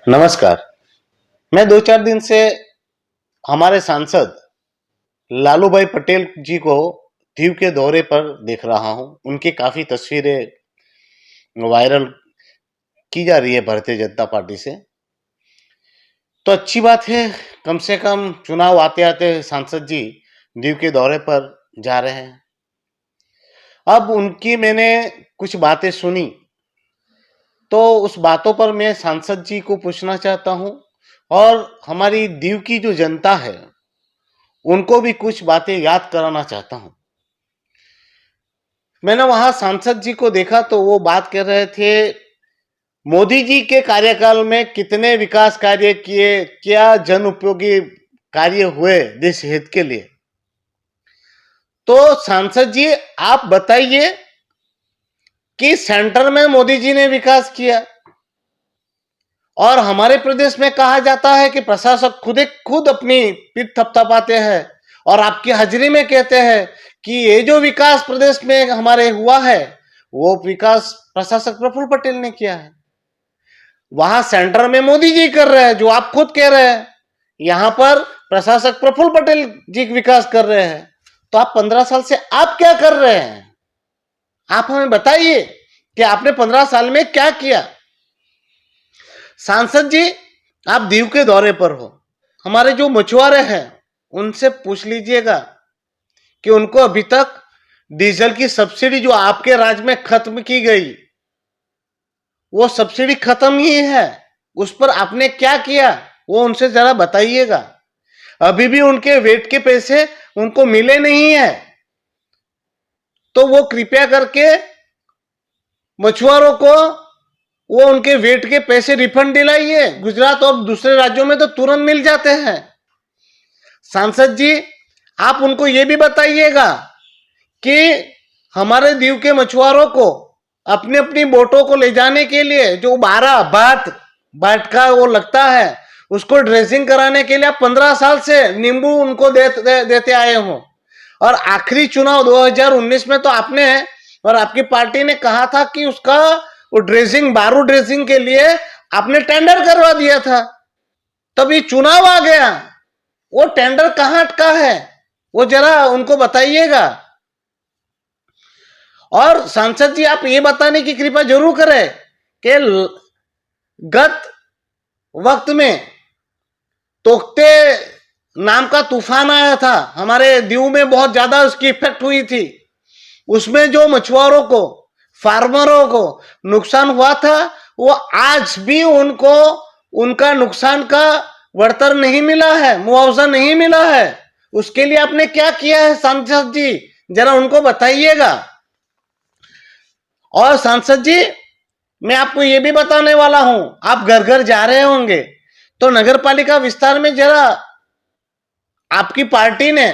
नमस्कार। मैं 2-4 दिन से हमारे सांसद लालूभाई पटेल जी को दीव के दौरे पर देख रहा हूं। उनकी काफ़ी तस्वीरें वायरल की जा रही है भारतीय जनता पार्टी से। तो अच्छी बात है, कम से कम चुनाव आते-आते सांसद जी दीव के दौरे पर जा रहे हैं। अब उनकी मैंने कुछ बातें सुनी, तो उस बातों पर मैं सांसद जी को पूछना चाहता हूं और हमारी दीव की जो जनता है, उनको भी कुछ बातें याद कराना चाहता हूं। मैंने वहां सांसद जी को देखा तो वो बात कर रहे थे, मोदी जी के कार्यकाल में कितने विकास कार्य किए, क्या जन उपयोगी कार्य हुए देश हित के लिए। तो सांसद जी, आप बताइए कि सेंटर में मोदी जी ने विकास किया और हमारे प्रदेश में कहा जाता है कि प्रशासक खुद अपनी पीठ थपथपाते हैं और आपकी हाजिरी में कहते हैं कि ये जो विकास प्रदेश में हमारे हुआ है, वो विकास प्रशासक प्रफुल्ल पटेल ने किया है। वहां सेंटर में मोदी जी कर रहे हैं, जो आप खुद कह रहे हैं। यहां पर प्रशासक प्रफुल्ल पटेल जी विकास कर रहे हैं। तो आप 15 साल से आप क्या कर रहे हैं? आप हमें बताइए कि आपने 15 साल में क्या किया। सांसद जी, आप दीव के दौरे पर हो, हमारे जो मछुआरे हैं उनसे पूछ लीजिएगा कि उनको अभी तक डीजल की सब्सिडी जो आपके राज्य में खत्म की गई, वो सब्सिडी खत्म ही है, उस पर आपने क्या किया वो उनसे जरा बताइएगा। अभी भी उनके वेट के पैसे उनको मिले नहीं है, तो वो कृपया करके मछुआरों को वो उनके वेट के पैसे रिफंड दिलाइए। गुजरात और दूसरे राज्यों में तो तुरंत मिल जाते हैं। सांसद जी, आप उनको ये भी बताइएगा कि हमारे दीव के मछुआरों को अपनी अपनी बोटों को ले जाने के लिए जो 12 बाट का वो लगता है, उसको ड्रेसिंग कराने के लिए आप 15 साल से नींबू उनको देते आए हो। और आखिरी चुनाव 2019 में तो आपने और आपकी पार्टी ने कहा था कि उसका वो ड्रेसिंग, बारूद ड्रेसिंग के लिए आपने टेंडर करवा दिया था। तब ये चुनाव आ गया, वो टेंडर कहां अटका है वो जरा उनको बताइएगा। और सांसद जी, आप ये बताने की कृपा जरूर करें कि गत वक्त में तोकते नाम का तूफान आया था, हमारे दीव में बहुत ज्यादा उसकी इफेक्ट हुई थी। उसमें जो मछुआरों को, फार्मरों को नुकसान हुआ था, वो आज भी उनको उनका नुकसान का वળતર नहीं मिला है, मुआवजा नहीं मिला है। उसके लिए आपने क्या किया है सांसद जी, जरा उनको बताइएगा। और सांसद जी, मैं आपको ये भी बताने वाला हूं, आप घर घर जा रहे होंगे तो नगर पालिका विस्तार में जरा आपकी पार्टी ने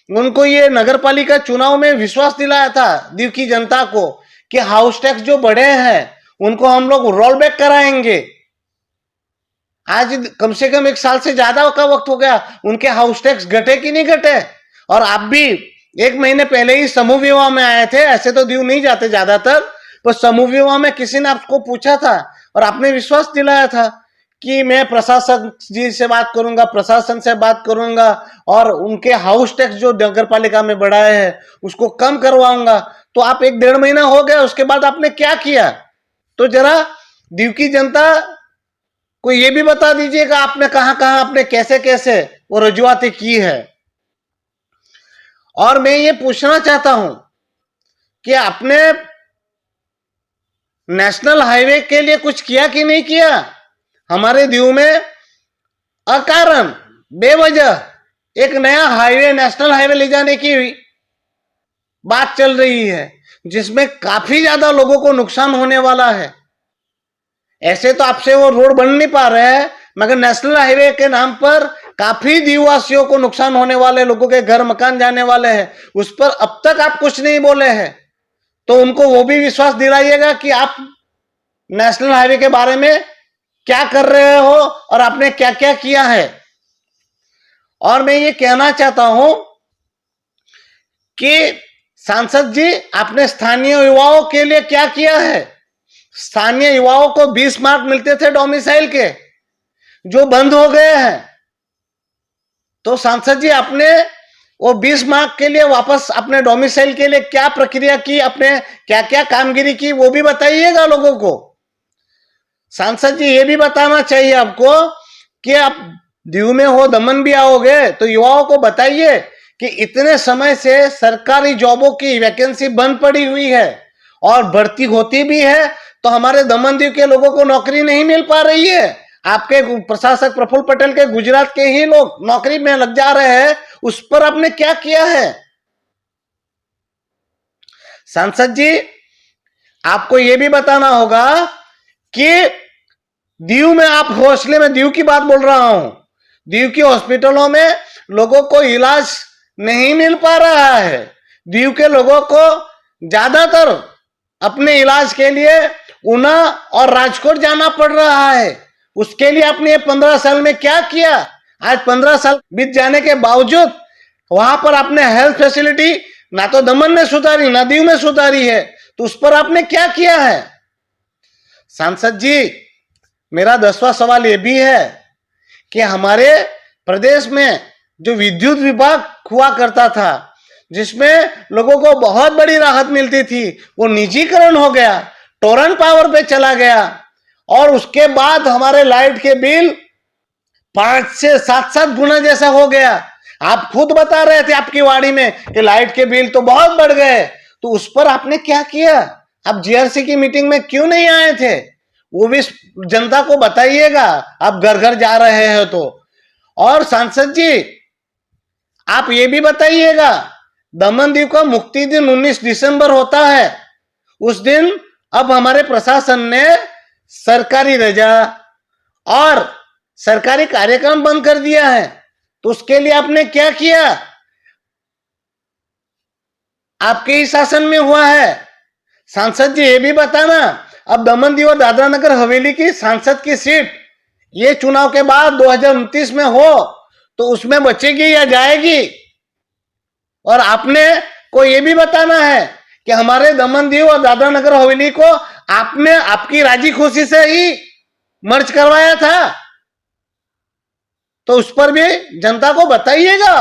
उनको ये नगर पालिका चुनाव में विश्वास दिलाया था दीव की जनता को कि हाउस टैक्स जो बढ़े हैं उनको हम लोग रोल बैक कराएंगे। आज कम से कम 1 साल से ज्यादा का वक्त हो गया, उनके हाउस टैक्स घटे कि नहीं घटे। और आप भी 1 महीने पहले ही समूह विवाह में आए थे, ऐसे तो दीव नहीं जाते ज्यादातर, पर समूह विवाह में किसी ने आपको पूछा था और आपने विश्वास दिलाया था कि मैं प्रशासक जी से बात करूंगा, प्रशासन से बात करूंगा और उनके हाउस टैक्स जो नगर पालिका में बढ़ाए हैं उसको कम करवाऊंगा। तो आप 1-1.5 महीना हो गया, उसके बाद आपने क्या किया? तो जरा दीव की जनता को ये भी बता दीजिएगा आपने कहां कहां, आपने कैसे कैसे वो रजुआतें की है। और मैं ये पूछना चाहता हूं कि आपने नेशनल हाईवे के लिए कुछ किया कि नहीं किया। हमारे दीव में अकारण बेवजह एक नया हाईवे, नेशनल हाईवे ले जाने की बात चल रही है, जिसमें काफी ज्यादा लोगों को नुकसान होने वाला है। ऐसे तो आपसे वो रोड बन नहीं पा रहे हैं, मगर नेशनल हाईवे के नाम पर काफी दीववासियों को नुकसान होने वाले, लोगों के घर मकान जाने वाले हैं, उस पर अब तक आप कुछ नहीं बोले हैं। तो उनको वो भी विश्वास दिलाइएगा कि आप नेशनल हाईवे के बारे में क्या कर रहे हो और आपने क्या क्या किया है। और मैं ये कहना चाहता हूं कि सांसद जी, आपने स्थानीय युवाओं के लिए क्या किया है। स्थानीय युवाओं को 20 मार्क मिलते थे डोमिसाइल के, जो बंद हो गए हैं। तो सांसद जी अपने वो 20 मार्क के लिए वापस अपने डोमिसाइल के लिए क्या प्रक्रिया की, अपने क्या क्या कामगिरी की, वो भी बताइएगा लोगों को। सांसद जी ये भी बताना चाहिए आपको कि आप दीव में हो, दमन भी आओगे तो युवाओं को बताइए कि इतने समय से सरकारी जॉबों की वैकेंसी बंद पड़ी हुई है और भर्ती होती भी है तो हमारे दमन दीव के लोगों को नौकरी नहीं मिल पा रही है। आपके प्रशासक प्रफुल्ल पटेल के गुजरात के ही लोग नौकरी में लग जा रहे हैं, उस पर आपने क्या किया है? सांसद जी आपको यह भी बताना होगा कि दीव में, आप हौसले में दीव की बात बोल रहा हूं, दीव की हॉस्पिटलों में लोगों को इलाज नहीं मिल पा रहा है। दीव के लोगों को ज्यादातर अपने इलाज के लिए ऊना और राजकोट जाना पड़ रहा है। उसके लिए आपने 15 साल में क्या किया? आज 15 साल बीत जाने के बावजूद वहां पर आपने हेल्थ फैसिलिटी ना तो दमन में सुधारी ना दीव में सुधारी है, तो उस पर आपने क्या किया है? सांसद जी मेरा 10वां सवाल यह भी है कि हमारे प्रदेश में जो विद्युत विभाग हुआ करता था, जिसमें लोगों को बहुत बड़ी राहत मिलती थी, वो निजीकरण हो गया, टोरंट पावर पे चला गया और उसके बाद हमारे लाइट के बिल 5 से 7 गुना जैसा हो गया। आप खुद बता रहे थे आपकी वाड़ी में कि लाइट के बिल तो बहुत बढ़ गए, तो उस पर आपने क्या किया? आप जीआरसी की मीटिंग में क्यों नहीं आए थे? वो भी जनता को बताइएगा, आप घर घर जा रहे हैं तो। और सांसद जी आप ये भी बताइएगा, दमन दीव का मुक्ति दिन 19 दिसंबर होता है, उस दिन अब हमारे प्रशासन ने सरकारी रजा और सरकारी कार्यक्रम बंद कर दिया है, तो उसके लिए आपने क्या किया? आपके ही शासन में हुआ है। सांसद जी ये भी बताना, अब दमन दीव और दादरा नगर हवेली की सांसद की सीट ये चुनाव के बाद 2029 में हो तो उसमें बचेगी या जाएगी? और आपने को ये भी बताना है कि हमारे दमन दीव और दादरा नगर हवेली को आपने आपकी राजी खुशी से ही मर्ज करवाया था, तो उस पर भी जनता को बताइएगा।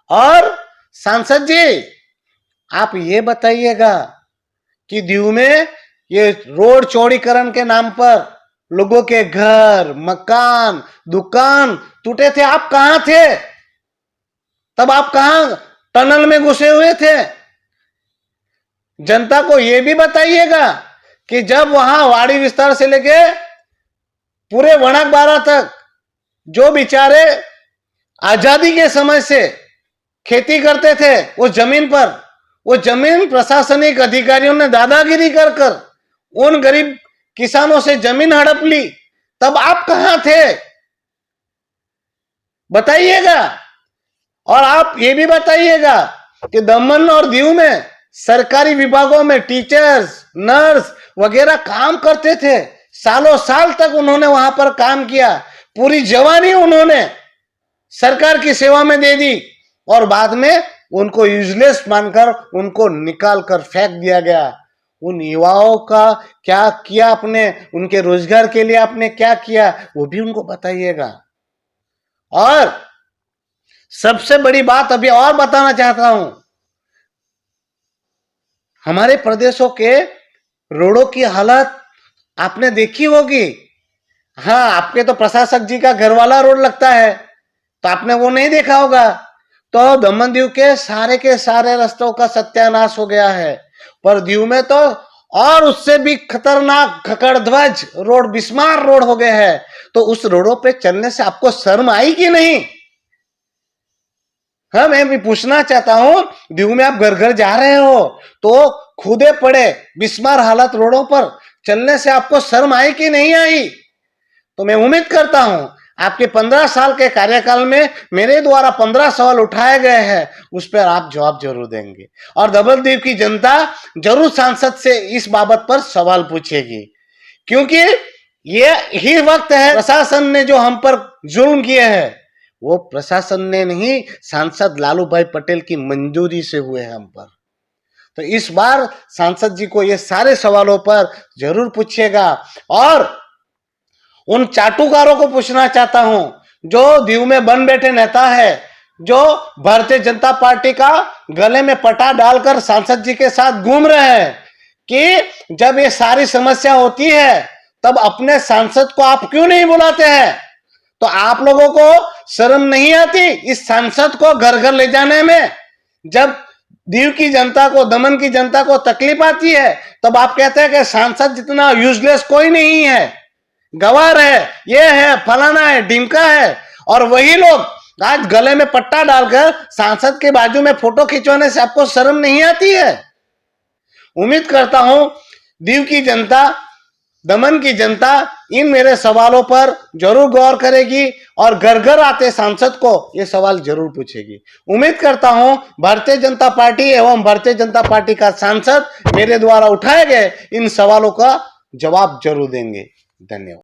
और सांसद जी आप ये बताइएगा कि दीव में ये रोड चौड़ीकरण के नाम पर लोगों के घर, मकान, दुकान टूटे थे, आप कहां थे? तब आप कहां टनल में घुसे हुए थे? जनता को यह भी बताइएगा कि जब वहां वाड़ी विस्तार से लेके पूरे वणाक बारा तक जो बेचारे आजादी के समय से खेती करते थे उस जमीन पर, वो जमीन प्रशासनिक अधिकारियों ने दादागिरी कर कर उन गरीब किसानों से जमीन हड़प ली, तब आप कहां थे? बताइएगा। और आप ये भी बताइएगा कि दमन और दीव में सरकारी विभागों में टीचर्स, नर्स वगैरह काम करते थे, सालों साल तक उन्होंने वहां पर काम किया, पूरी जवानी उन्होंने सरकार की सेवा में दे दी और बाद में उनको यूजलेस मानकर उनको निकाल कर फेंक दिया गया। उन युवाओं का क्या किया आपने? उनके रोजगार के लिए आपने क्या किया? वो भी उनको बताइएगा। और सबसे बड़ी बात अभी और बताना चाहता हूं, हमारे प्रदेशों के रोडों की हालत आपने देखी होगी। हाँ, आपके तो प्रशासक जी का घर वाला रोड लगता है तो आपने वो नहीं देखा होगा। तो दमन दीव के सारे रास्तों का सत्यानाश हो गया है, पर दीव में तो और उससे भी खतरनाक खकड़ध्वज रोड, बिस्मार रोड हो गए हैं। तो उस रोडों पे चलने से आपको शर्म आई कि नहीं? हाँ, मैं भी पूछना चाहता हूं, दीव में आप घर घर जा रहे हो तो खुदे पड़े बिस्मार हालत रोडों पर चलने से आपको शर्म आई कि नहीं आई? तो मैं उम्मीद करता हूं आपके 15 साल के कार्यकाल में मेरे द्वारा 15 सवाल उठाए गए हैं, उस पर आप जवाब जरूर देंगे और दमन दीव की जनता जरूर सांसद से इस बाबत पर सवाल पूछेगी, क्योंकि ये ही वक्त है, प्रशासन ने जो हम पर जुल्म किए हैं वो प्रशासन ने नहीं, सांसद लालू भाई पटेल की मंजूरी से हुए हैं हम पर। तो इस बार सांसद जी को ये सारे सवालों पर जरूर पूछिएगा। और उन चाटुकारों को पूछना चाहता हूं जो दीव में बन बैठे नेता है, जो भारतीय जनता पार्टी का गले में पटा डालकर सांसद जी के साथ घूम रहे हैं, कि जब ये सारी समस्या होती है तब अपने सांसद को आप क्यों नहीं बुलाते हैं? तो आप लोगों को शर्म नहीं आती इस सांसद को घर घर ले जाने में? जब दीव की जनता को, दमन की जनता को तकलीफ आती है तब आप कहते हैं कि सांसद जितना यूजलेस कोई नहीं है, गवार है, ये है, फलाना है, ढिमका है। और वही लोग आज गले में पट्टा डालकर सांसद के बाजू में फोटो खिंचवाने से आपको शर्म नहीं आती है? उम्मीद करता हूं दीव की जनता, दमन की जनता इन मेरे सवालों पर जरूर गौर करेगी और घर घर आते सांसद को ये सवाल जरूर पूछेगी। उम्मीद करता हूं भारतीय जनता पार्टी एवं भारतीय जनता पार्टी का सांसद मेरे द्वारा उठाए गए इन सवालों का जवाब जरूर देंगे। धन्यवाद।